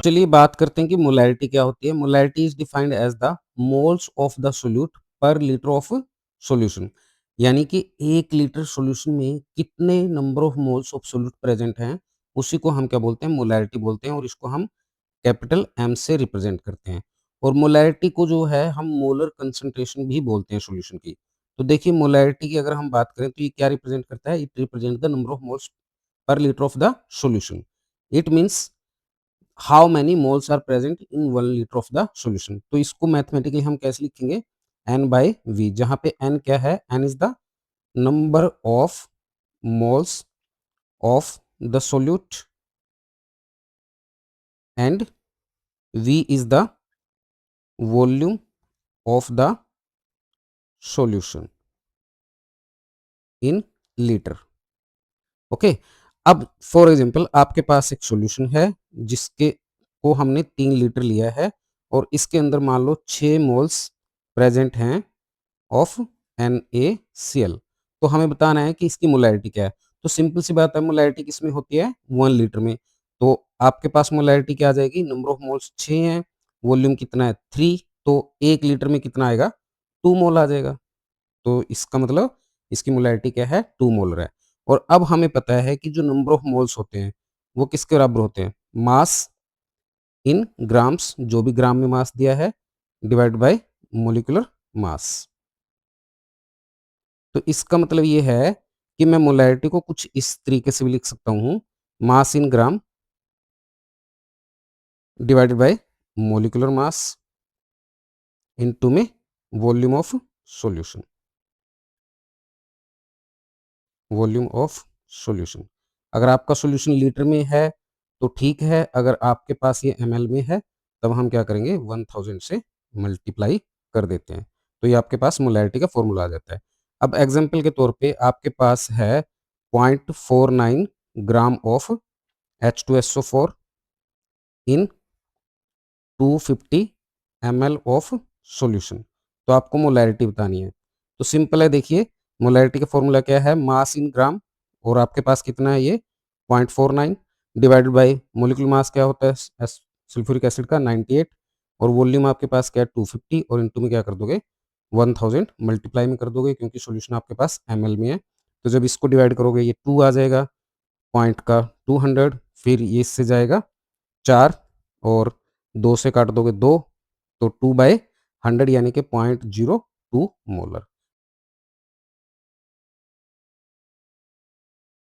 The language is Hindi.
चलिए बात करते हैं कि मोलैरिटी क्या होती है। Molarity is defined as the moles of the solute per litre of solution, यानी कि 1 लीटर सॉल्यूशन में कितने number of moles of solute present हैं, उसी को हम क्या बोलते हैं, मोलैरिटी बोलते हैं, और इसको हम कैपिटल एम से रिप्रेजेंट करते हैं। और मोलैरिटी को जो है हम मोलर कंसंट्रेशन भी बोलते हैं सॉल्यूशन की। तो देखिए मोलैरिटी की अगर हम बात करें तो ये क्या रिप्रेजेंट करता है, it represent the number of moles per litre of the solution. It means how many moles are present in 1 litre of the solution. तो इसको मैथमेटिकली हम कैसे लिखेंगे, एन बाय वी, जहां पे एन क्या है, N is the number of moles of the solute and V is the volume of the solution in litre. Okay, अब फॉर एग्जांपल आपके पास एक सॉल्यूशन है जिसके को हमने 3 लीटर लिया है और इसके अंदर मान लो 6 मोल्स प्रेजेंट हैं ऑफ NaCl। तो हमें बताना है कि इसकी मोलैरिटी क्या है। तो सिंपल सी बात है, मोलैरिटी किस में होती है, 1 लीटर में। तो आपके पास मोलैरिटी क्या आ जाएगी, नंबर ऑफ मोल्स 6 हैं, वॉल्यूम कितना है 3, तो 1 लीटर में कितना आएगा, 2 मोल आ जाएगा। तो इसका मतलब इसकी मोलैरिटी क्या है, 2 मोलर है। और अब हमें पता है कि जो नंबर ऑफ मोल्स होते हैं वो किसके बराबर होते हैं, मास इन ग्राम्स, जो भी ग्राम में मास दिया है, डिवाइड बाय मोलिकुलर मास। तो इसका मतलब ये है कि मैं मोलैरिटी को कुछ इस तरीके से भी लिख सकता हूँ, mass in gram divided by molecular mass into में volume of solution, volume of solution. अगर आपका सॉल्यूशन लीटर में है तो ठीक है, अगर आपके पास ये ml में है तब हम क्या करेंगे, 1000 से मल्टीप्लाई कर देते हैं, तो ये आपके पास मोलैरिटी का फॉर्मूला आ जाता है। अब एग्जांपल के तौर पे आपके पास है 0.49 gram of H2SO4 in 250 ml of solution. तो आपको मोलैरिटी बतानी है। तो सिंपल है, देखिए मोलैरिटी का फॉर्मूला क्या है, मास इन ग्राम, और आपके पास कितना है ये 0.49 डिवाइडेड बाय मोलिकुलर मास क्या होता है सल्फ्यूरिक एसिड का 98, और वॉल्यूम आपके पास क्या है 250, और इनटू में क्या कर दोगे 1000 मल्टीप्लाई में कर दोगे क्योंकि सॉल्यूशन आपके पास ml में है। तो जब इसको डिवाइड करोगे ये 2 आ जाएगा, पॉइंट का 200, फिर ये इससे जाएगा 4, और 2 से काट दोगे 2, तो 2/100 यानी कि 0.02 मोलर।